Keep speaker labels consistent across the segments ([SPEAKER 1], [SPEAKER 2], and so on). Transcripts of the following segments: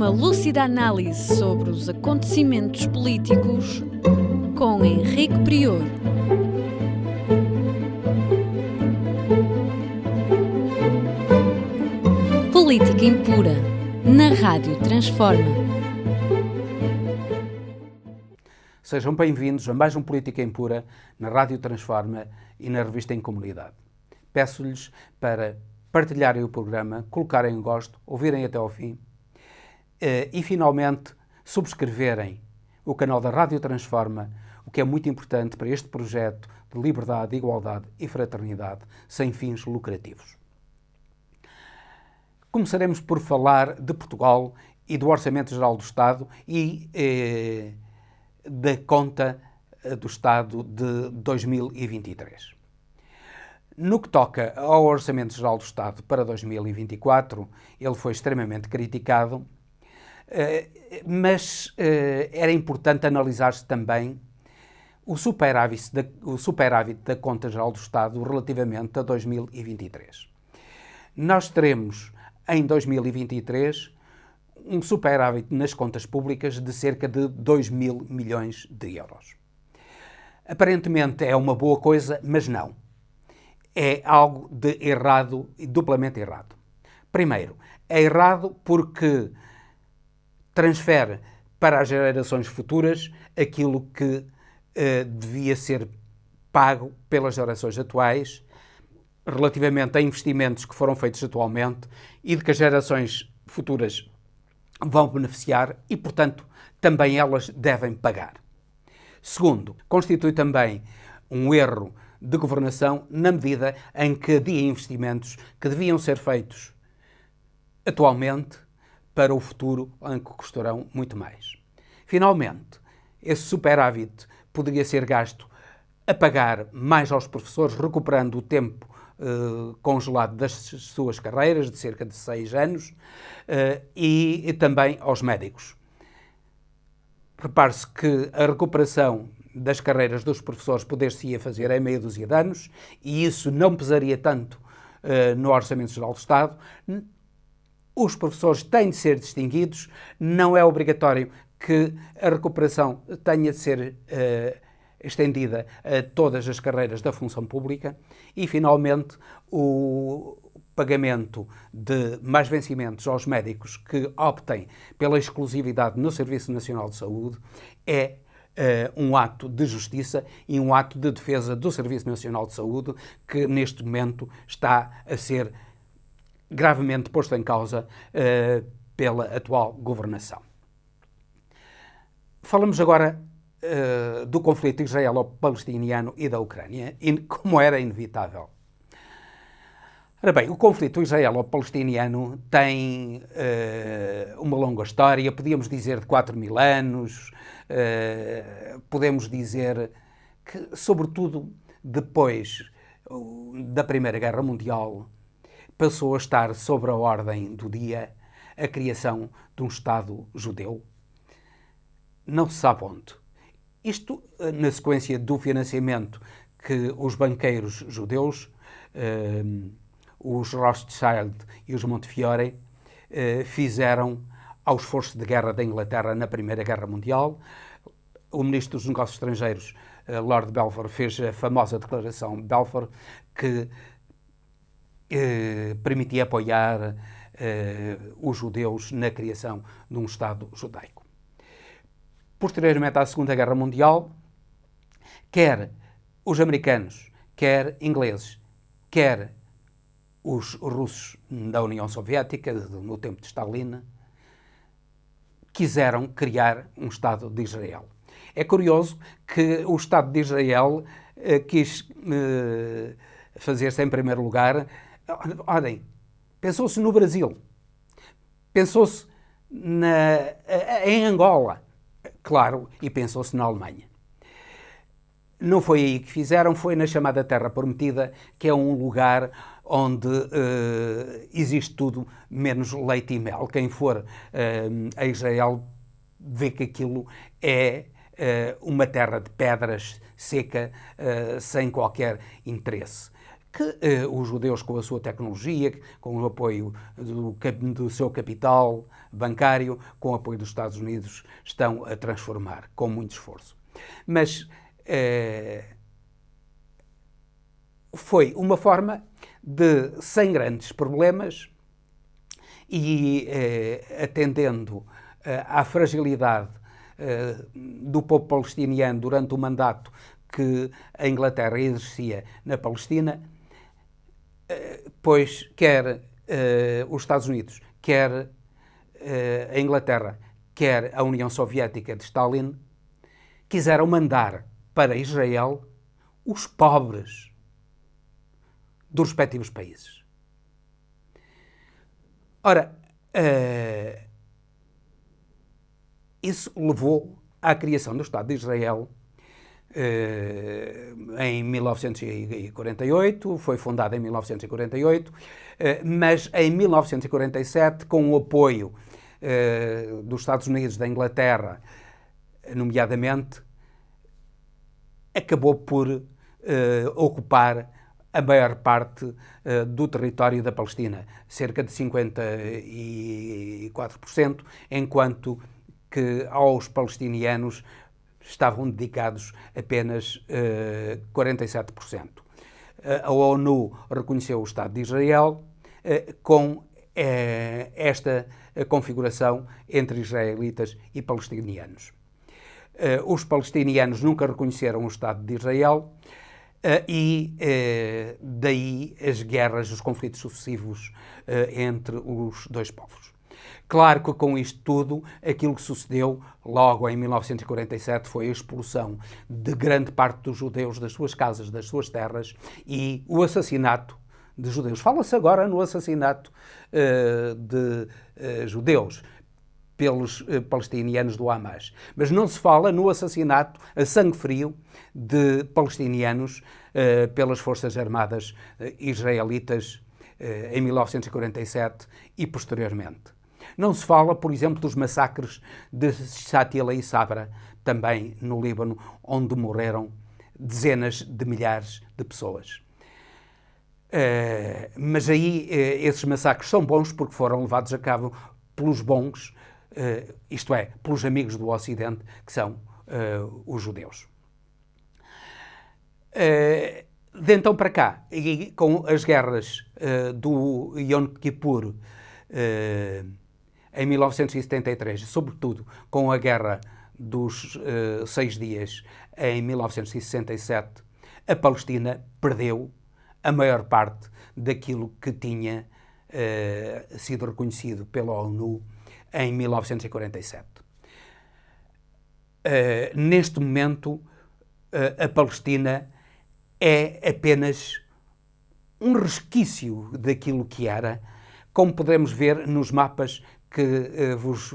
[SPEAKER 1] Uma lúcida análise sobre os acontecimentos políticos com Henrique Prior. Política Impura, na Rádio Transforma.
[SPEAKER 2] Sejam bem-vindos a mais um Política Impura na Rádio Transforma e na Revista em Comunidade. Peço-lhes para partilharem o programa, colocarem em gosto, ouvirem até ao fim e, finalmente, subscreverem o canal da Rádio Transforma, o que é muito importante para este projeto de liberdade, igualdade e fraternidade sem fins lucrativos. Começaremos por falar de Portugal e do Orçamento Geral do Estado e da conta do Estado de 2023. No que toca ao Orçamento Geral do Estado para 2024, ele foi extremamente criticado, mas era importante analisar-se também o superávit da Conta Geral do Estado relativamente a 2023. Nós teremos, em 2023, um superávit nas contas públicas de cerca de 2 mil milhões de euros. Aparentemente é uma boa coisa, mas não. É algo de errado e duplamente errado. Primeiro, é errado porque transfere para as gerações futuras aquilo que devia ser pago pelas gerações atuais relativamente a investimentos que foram feitos atualmente e de que as gerações futuras vão beneficiar e, portanto, também elas devem pagar. Segundo, constitui também um erro de governação na medida em que adia investimentos que deviam ser feitos atualmente para o futuro, em que custarão muito mais. Finalmente, esse superávit poderia ser gasto a pagar mais aos professores, recuperando o tempo congelado das suas carreiras, de cerca de 6 anos, e também aos médicos. Repare-se que a recuperação das carreiras dos professores poder-se-ia fazer em meia dúzia de anos, e isso não pesaria tanto no Orçamento Geral do Estado. Os professores têm de ser distinguidos, não é obrigatório que a recuperação tenha de ser estendida a todas as carreiras da função pública e, finalmente, o pagamento de mais vencimentos aos médicos que optem pela exclusividade no Serviço Nacional de Saúde é um ato de justiça e um ato de defesa do Serviço Nacional de Saúde que, neste momento, está a ser gravemente posto em causa pela atual governação. Falamos agora do conflito israelo-palestiniano e da Ucrânia, como era inevitável. Ora bem, o conflito israelo-palestiniano tem uma longa história, podíamos dizer de 4.000 anos, podemos dizer que, sobretudo depois da Primeira Guerra Mundial, passou a estar sobre a ordem do dia a criação de um Estado judeu. Não se sabe onde. Isto na sequência do financiamento que os banqueiros judeus, os Rothschild e os Montefiore, fizeram ao esforço de guerra da Inglaterra na Primeira Guerra Mundial. O ministro dos Negócios Estrangeiros, Lord Balfour, fez a famosa declaração Balfour que permitia apoiar os judeus na criação de um Estado judaico. Posteriormente à Segunda Guerra Mundial, quer os americanos, quer ingleses, quer os russos da União Soviética, no tempo de Stalin, quiseram criar um Estado de Israel. É curioso que o Estado de Israel quis fazer-se em primeiro lugar. Olhem, pensou-se no Brasil, pensou-se em Angola, claro, e pensou-se na Alemanha. Não foi aí que fizeram, foi na chamada Terra Prometida, que é um lugar onde existe tudo menos leite e mel. Quem for a Israel vê que aquilo é uma terra de pedras, seca, sem qualquer interesse. que os judeus, com a sua tecnologia, com o apoio do seu capital bancário, com o apoio dos Estados Unidos, estão a transformar com muito esforço. Mas foi uma forma de, sem grandes problemas e atendendo à fragilidade do povo palestiniano durante o mandato que a Inglaterra exercia na Palestina, pois quer os Estados Unidos, quer a Inglaterra, quer a União Soviética de Stalin, quiseram mandar para Israel os pobres dos respectivos países. Ora, isso levou à criação do Estado de Israel em 1948, foi fundado em 1948, mas em 1947, com o apoio dos Estados Unidos, da Inglaterra, nomeadamente, acabou por ocupar a maior parte do território da Palestina, cerca de 54%, enquanto que aos palestinianos estavam dedicados apenas 47%. A ONU reconheceu o Estado de Israel com esta configuração entre israelitas e palestinianos. Os palestinianos nunca reconheceram o Estado de Israel e daí as guerras, os conflitos sucessivos entre os dois povos. Claro que com isto tudo, aquilo que sucedeu logo em 1947 foi a expulsão de grande parte dos judeus das suas casas, das suas terras e o assassinato de judeus. Fala-se agora no assassinato de judeus pelos palestinianos do Hamas, mas não se fala no assassinato a sangue frio de palestinianos pelas Forças Armadas israelitas em 1947 e posteriormente. Não se fala, por exemplo, dos massacres de Shatila e Sabra, também no Líbano, onde morreram dezenas de milhares de pessoas. Mas aí esses massacres são bons porque foram levados a cabo pelos bons, isto é, pelos amigos do Ocidente, que são os judeus. De então para cá, e com as guerras do Yom Kippur, em 1973, sobretudo com a Guerra dos 6 Dias, em 1967, a Palestina perdeu a maior parte daquilo que tinha sido reconhecido pela ONU em 1947. Neste momento, a Palestina é apenas um resquício daquilo que era, como podemos ver nos mapas que vos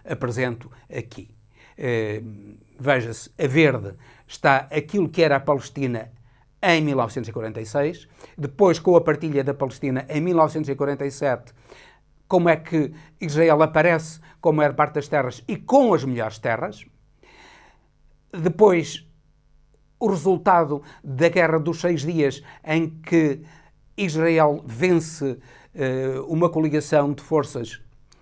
[SPEAKER 2] apresento aqui. Veja-se, a verde está aquilo que era a Palestina em 1946, depois com a partilha da Palestina em 1947, como é que Israel aparece com a maior parte das terras e com as melhores terras. Depois, o resultado da Guerra dos 6 Dias, em que Israel vence uma coligação de forças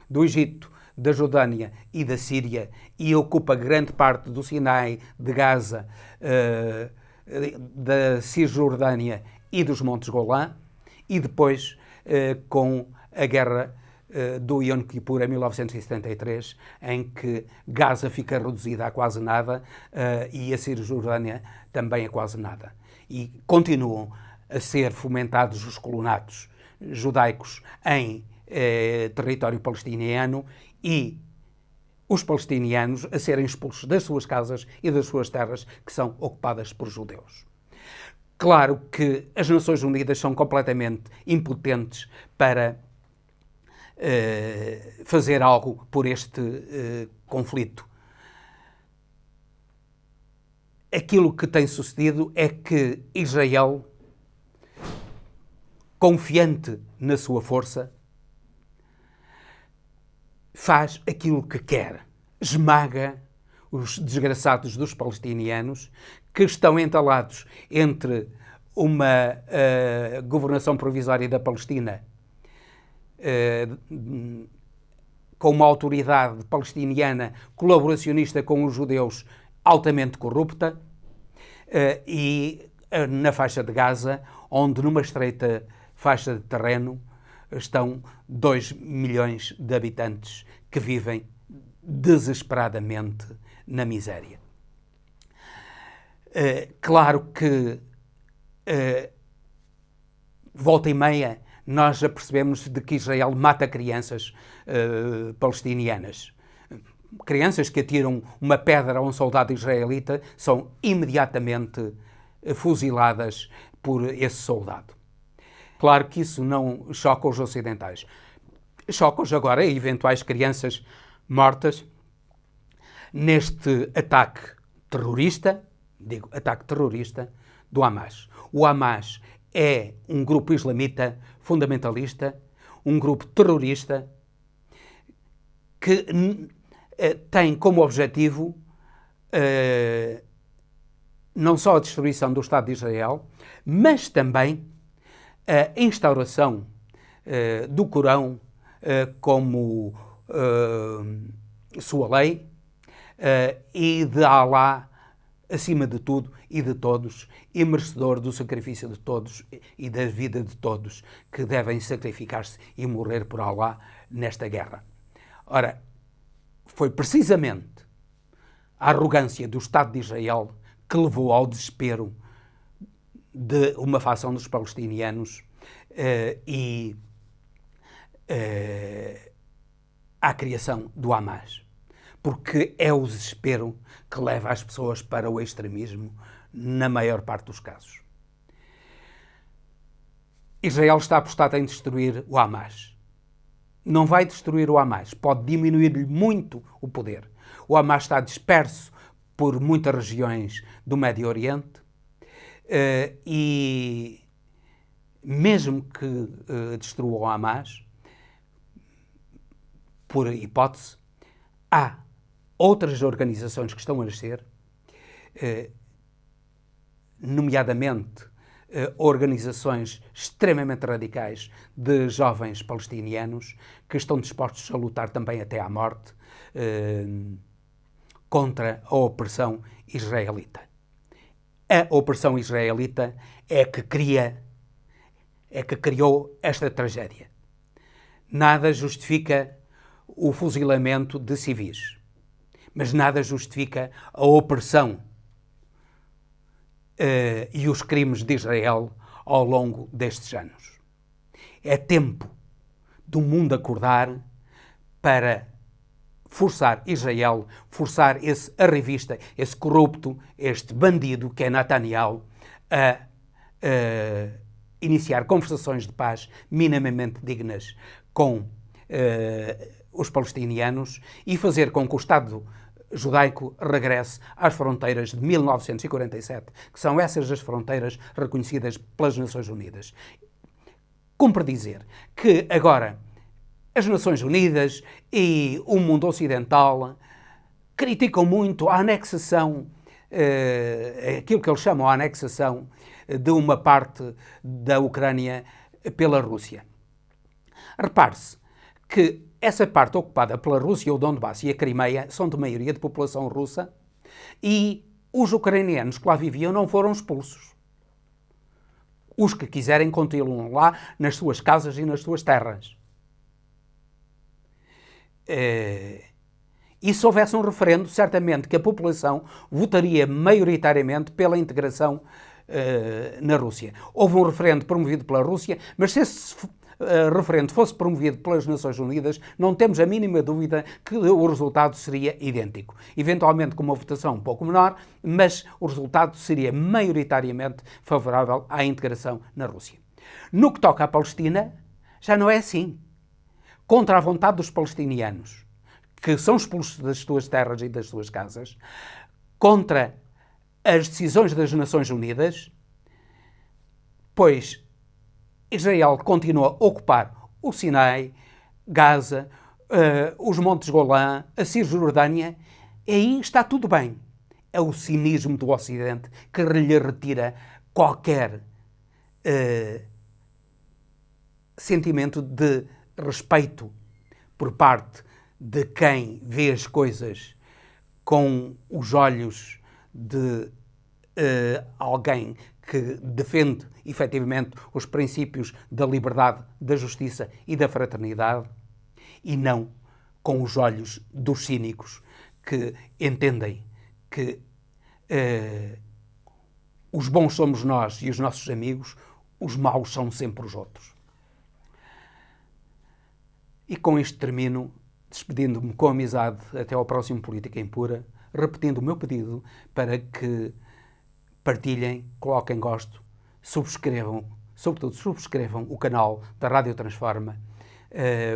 [SPEAKER 2] do Egito, da Jordânia e da Síria e ocupa grande parte do Sinai, de Gaza, da Cisjordânia e dos Montes Golã, e depois com a guerra do Yom Kippur em 1973, em que Gaza fica reduzida a quase nada e a Cisjordânia também a quase nada. E continuam a ser fomentados os colonatos judaicos em território palestiniano e os palestinianos a serem expulsos das suas casas e das suas terras que são ocupadas por judeus. Claro que as Nações Unidas são completamente impotentes para fazer algo por este conflito. Aquilo que tem sucedido é que Israel, confiante na sua força, faz aquilo que quer. Esmaga os desgraçados dos palestinianos que estão entalados entre uma governação provisória da Palestina com uma autoridade palestiniana colaboracionista com os judeus altamente corrupta, e na faixa de Gaza, onde numa estreita faixa de terreno estão 2 milhões de habitantes que vivem desesperadamente na miséria. Claro que volta e meia nós já percebemos de que Israel mata crianças palestinianas. Crianças que atiram uma pedra a um soldado israelita são imediatamente fuziladas por esse soldado. Claro que isso não choca os ocidentais. Choca-os agora eventuais crianças mortas neste ataque terrorista, do Hamas. O Hamas é um grupo islamita fundamentalista, um grupo terrorista que tem como objetivo não só a destruição do Estado de Israel, mas também a instauração do Corão como sua lei e de Alá acima de tudo e de todos, e merecedor do sacrifício de todos e da vida de todos que devem sacrificar-se e morrer por Alá nesta guerra. Ora, foi precisamente a arrogância do Estado de Israel que levou ao desespero de uma facção dos palestinianos e à criação do Hamas. Porque é o desespero que leva as pessoas para o extremismo na maior parte dos casos. Israel está apostado em destruir o Hamas. Não vai destruir o Hamas, pode diminuir-lhe muito o poder. O Hamas está disperso por muitas regiões do Médio Oriente e mesmo que destrua o Hamas, por hipótese, há outras organizações que estão a nascer, nomeadamente organizações extremamente radicais de jovens palestinianos que estão dispostos a lutar também até à morte contra a opressão israelita. A opressão israelita é que criou esta tragédia. Nada justifica o fuzilamento de civis, mas nada justifica a opressão e os crimes de Israel ao longo destes anos. É tempo do mundo acordar para forçar Israel, forçar esse arrivista, esse corrupto, este bandido que é Netanyahu, a iniciar conversações de paz minimamente dignas com os palestinianos e fazer com que o Estado judaico regresse às fronteiras de 1947, que são essas as fronteiras reconhecidas pelas Nações Unidas. Cumpre dizer que agora as Nações Unidas e o mundo ocidental criticam muito a anexação, aquilo que eles chamam a anexação de uma parte da Ucrânia pela Rússia. Repare-se que essa parte ocupada pela Rússia, o Donbass e a Crimeia, são de maioria de população russa e os ucranianos que lá viviam não foram expulsos. Os que quiserem continuam lá nas suas casas e nas suas terras. E se houvesse um referendo, certamente que a população votaria maioritariamente pela integração na Rússia. Houve um referendo promovido pela Rússia, mas se esse referendo fosse promovido pelas Nações Unidas, não temos a mínima dúvida que o resultado seria idêntico. Eventualmente com uma votação um pouco menor, mas o resultado seria maioritariamente favorável à integração na Rússia. No que toca à Palestina, já não é assim. Contra a vontade dos palestinianos, que são expulsos das suas terras e das suas casas, contra as decisões das Nações Unidas, pois Israel continua a ocupar o Sinai, Gaza, os Montes Golã, a Cisjordânia, e aí está tudo bem. É o cinismo do Ocidente que lhe retira qualquer sentimento de respeito por parte de quem vê as coisas com os olhos de alguém que defende efetivamente os princípios da liberdade, da justiça e da fraternidade, e não com os olhos dos cínicos que entendem que os bons somos nós e os nossos amigos, os maus são sempre os outros. E com isto termino, despedindo-me com amizade até ao próximo Política Impura, repetindo o meu pedido para que partilhem, coloquem gosto, subscrevam, sobretudo subscrevam o canal da Rádio Transforma,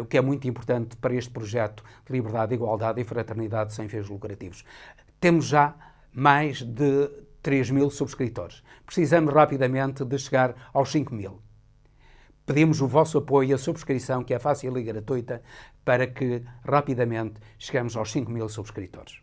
[SPEAKER 2] o que é muito importante para este projeto de liberdade, igualdade e fraternidade sem fins lucrativos. Temos já mais de 3.000 subscritores. Precisamos rapidamente de chegar aos 5.000. Pedimos o vosso apoio e a subscrição, que é fácil e gratuita, para que rapidamente cheguemos aos 5.000 subscritores.